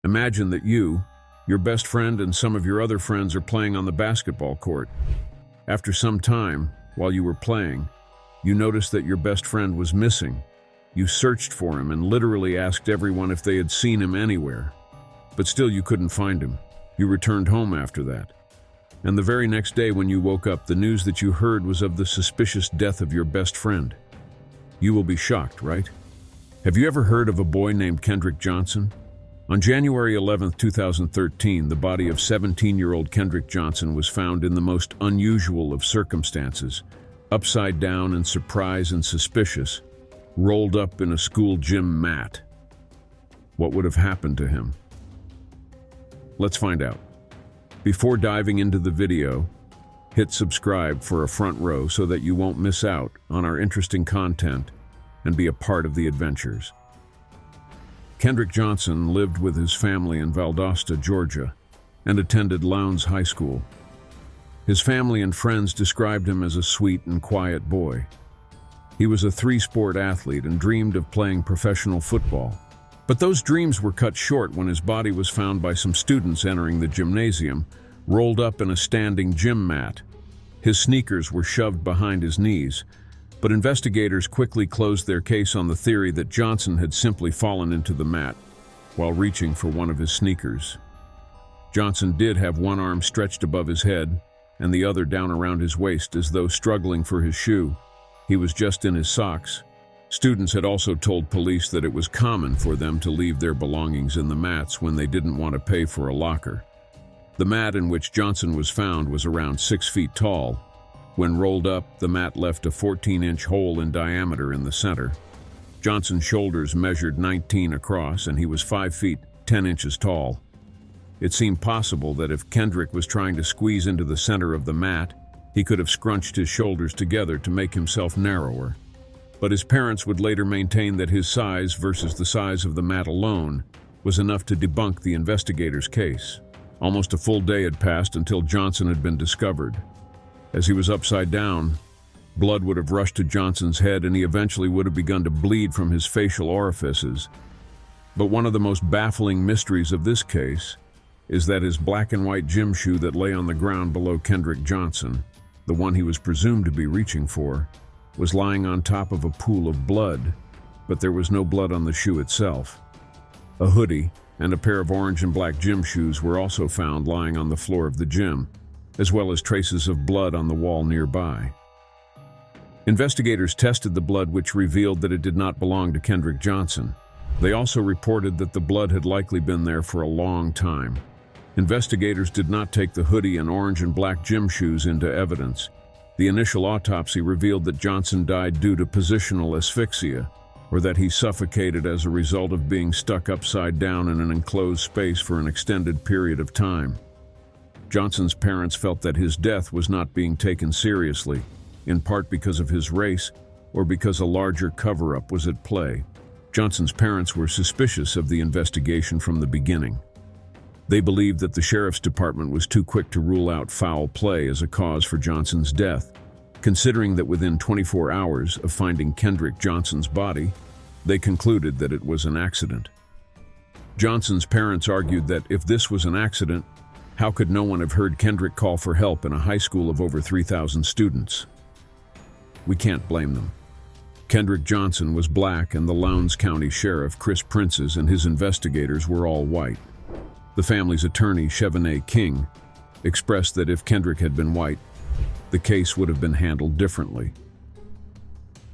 Imagine that you, your best friend, and some of your other friends are playing on the basketball court. After some time, while you were playing, you noticed that your best friend was missing. You searched for him and literally asked everyone if they had seen him anywhere. But still you couldn't find him. You returned home after that. And the very next day when you woke up, the news that you heard was of the suspicious death of your best friend. You will be shocked, right? Have you ever heard of a boy named Kendrick Johnson? On January 11, 2013, the body of 17-year-old Kendrick Johnson was found in the most unusual of circumstances, upside down and surprised and suspicious, rolled up in a school gym mat. What would have happened to him? Let's find out. Before diving into the video, hit subscribe for a front row so that you won't miss out on our interesting content and be a part of the adventures. Kendrick Johnson lived with his family in Valdosta, Georgia, and attended Lowndes High School. His family and friends described him as a sweet and quiet boy. He was a three-sport athlete and dreamed of playing professional football. But those dreams were cut short when his body was found by some students entering the gymnasium, rolled up in a standing gym mat. His sneakers were shoved behind his knees, but investigators quickly closed their case on the theory that Johnson had simply fallen into the mat while reaching for one of his sneakers. Johnson did have one arm stretched above his head and the other down around his waist as though struggling for his shoe. He was just in his socks. Students had also told police that it was common for them to leave their belongings in the mats when they didn't want to pay for a locker. The mat in which Johnson was found was around 6 feet tall. When rolled up, the mat left a 14-inch hole in diameter in the center. Johnson's shoulders measured 19 across, and he was 5 feet 10 inches tall. It seemed possible that if Kendrick was trying to squeeze into the center of the mat, he could have scrunched his shoulders together to make himself narrower. But his parents would later maintain that his size versus the size of the mat alone was enough to debunk the investigators' case. Almost a full day had passed until Johnson had been discovered. As he was upside down, blood would have rushed to Johnson's head and he eventually would have begun to bleed from his facial orifices. But one of the most baffling mysteries of this case is that his black and white gym shoe that lay on the ground below Kendrick Johnson, the one he was presumed to be reaching for, was lying on top of a pool of blood, but there was no blood on the shoe itself. A hoodie and a pair of orange and black gym shoes were also found lying on the floor of the gym, as well as traces of blood on the wall nearby. Investigators tested the blood, which revealed that it did not belong to Kendrick Johnson. They also reported that the blood had likely been there for a long time. Investigators did not take the hoodie and orange and black gym shoes into evidence. The initial autopsy revealed that Johnson died due to positional asphyxia, or that he suffocated as a result of being stuck upside down in an enclosed space for an extended period of time. Johnson's parents felt that his death was not being taken seriously, in part because of his race or because a larger cover-up was at play. Johnson's parents were suspicious of the investigation from the beginning. They believed that the sheriff's department was too quick to rule out foul play as a cause for Johnson's death, considering that within 24 hours of finding Kendrick Johnson's body, they concluded that it was an accident. Johnson's parents argued that if this was an accident, how could no one have heard Kendrick call for help in a high school of over 3,000 students? We can't blame them. Kendrick Johnson was black and the Lowndes County Sheriff, Chris Princes, and his investigators were all white. The family's attorney, Chevenay King, expressed that if Kendrick had been white, the case would have been handled differently.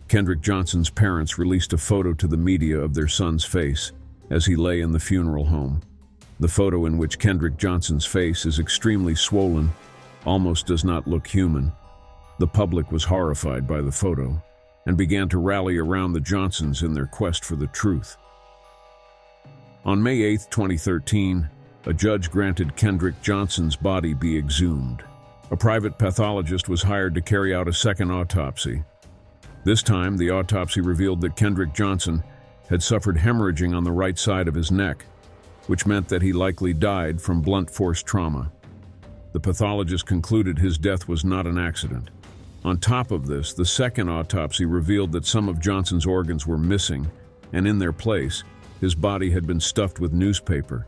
Kendrick Johnson's parents released a photo to the media of their son's face as he lay in the funeral home. The photo, in which Kendrick Johnson's face is extremely swollen, almost does not look human. The public was horrified by the photo and began to rally around the Johnsons in their quest for the truth. On May 8, 2013, a judge granted Kendrick Johnson's body be exhumed. A private pathologist was hired to carry out a second autopsy. This time, the autopsy revealed that Kendrick Johnson had suffered hemorrhaging on the right side of his neck, which meant that he likely died from blunt force trauma. The pathologist concluded his death was not an accident. On top of this, the second autopsy revealed that some of Johnson's organs were missing, and in their place, his body had been stuffed with newspaper.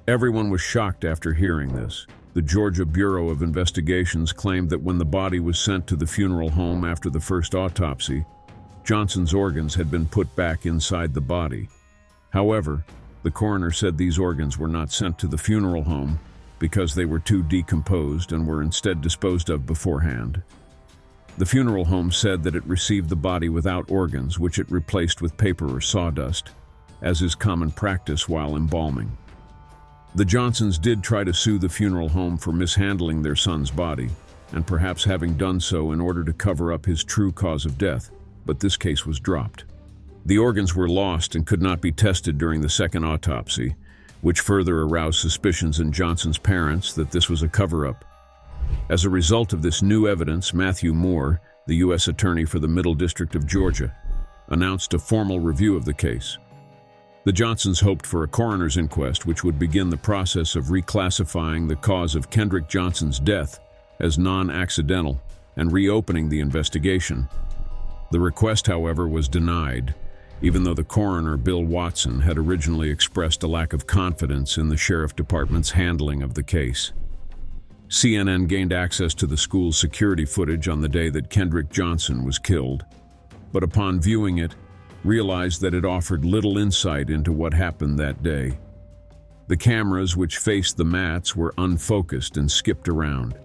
Everyone was shocked after hearing this. The Georgia Bureau of Investigations claimed that when the body was sent to the funeral home after the first autopsy, Johnson's organs had been put back inside the body. However, the coroner said these organs were not sent to the funeral home because they were too decomposed and were instead disposed of beforehand. The funeral home said that it received the body without organs, which it replaced with paper or sawdust, as is common practice while embalming. The Johnsons did try to sue the funeral home for mishandling their son's body, and perhaps having done so in order to cover up his true cause of death, but this case was dropped. The organs were lost and could not be tested during the second autopsy, which further aroused suspicions in Johnson's parents that this was a cover-up. As a result of this new evidence, Matthew Moore, the U.S. Attorney for the Middle District of Georgia, announced a formal review of the case. The Johnsons hoped for a coroner's inquest, which would begin the process of reclassifying the cause of Kendrick Johnson's death as non-accidental and reopening the investigation. The request, however, was denied, even though the coroner, Bill Watson, had originally expressed a lack of confidence in the sheriff department's handling of the case. CNN gained access to the school's security footage on the day that Kendrick Johnson was killed, but upon viewing it, realized that it offered little insight into what happened that day. The cameras which faced the mats were unfocused and skipped around.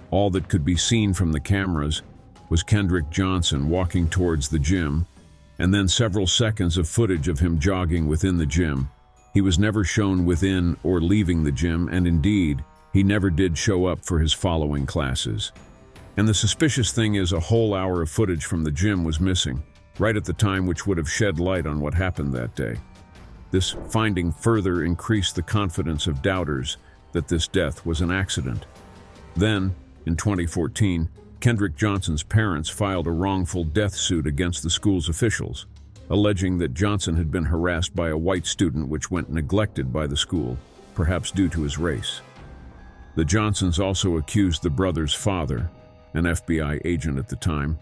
All that could be seen from the cameras was Kendrick Johnson walking towards the gym, and then several seconds of footage of him jogging within the gym. He was never shown within or leaving the gym, and indeed, he never did show up for his following classes. And the suspicious thing is, a whole hour of footage from the gym was missing, right at the time which would have shed light on what happened that day. This finding further increased the confidence of doubters that this death was an accident. Then, in 2014, Kendrick Johnson's parents filed a wrongful death suit against the school's officials, alleging that Johnson had been harassed by a white student which went neglected by the school, perhaps due to his race. The Johnsons also accused the brother's father, an FBI agent at the time,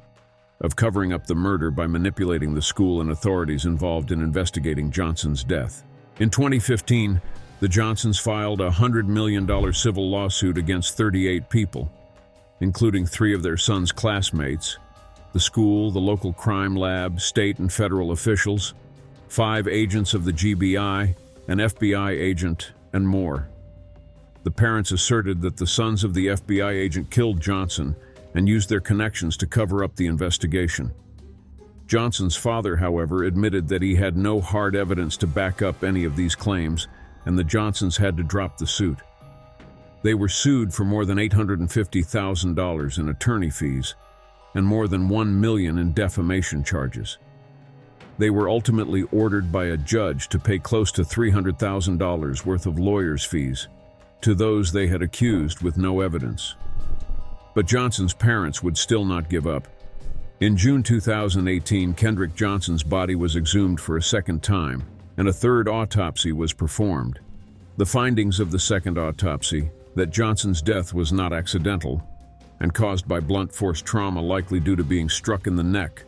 of covering up the murder by manipulating the school and authorities involved in investigating Johnson's death. In 2015, the Johnsons filed a $100 million civil lawsuit against 38 people, including 3 of their son's classmates, the school, the local crime lab, state and federal officials, 5 agents of the GBI, an FBI agent, and more. The parents asserted that the sons of the FBI agent killed Johnson and used their connections to cover up the investigation. Johnson's father, however, admitted that he had no hard evidence to back up any of these claims, and the Johnsons had to drop the suit. They were sued for more than $850,000 in attorney fees and more than $1 million in defamation charges. They were ultimately ordered by a judge to pay close to $300,000 worth of lawyers' fees to those they had accused with no evidence. But Johnson's parents would still not give up. In June 2018, Kendrick Johnson's body was exhumed for a second time, and a third autopsy was performed. The findings of the second autopsy, that Johnson's death was not accidental and caused by blunt force trauma likely due to being struck in the neck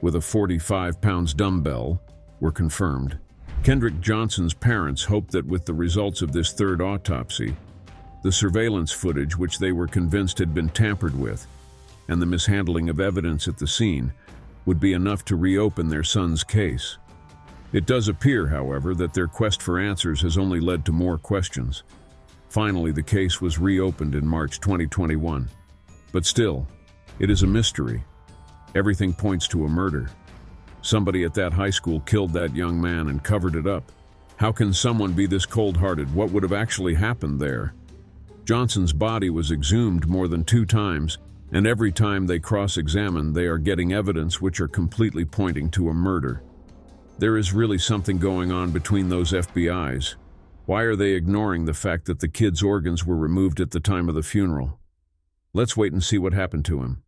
with a 45-pound dumbbell, were confirmed. Kendrick Johnson's parents hoped that with the results of this third autopsy, the surveillance footage which they were convinced had been tampered with, and the mishandling of evidence at the scene would be enough to reopen their son's case. It does appear, however, that their quest for answers has only led to more questions. Finally, the case was reopened in March 2021. But still, it is a mystery. Everything points to a murder. Somebody at that high school killed that young man and covered it up. How can someone be this cold-hearted? What would have actually happened there? Johnson's body was exhumed more than 2 times, and every time they cross-examine, they are getting evidence which are completely pointing to a murder. There is really something going on between those FBIs. Why are they ignoring the fact that the kid's organs were removed at the time of the funeral? Let's wait and see what happened to him.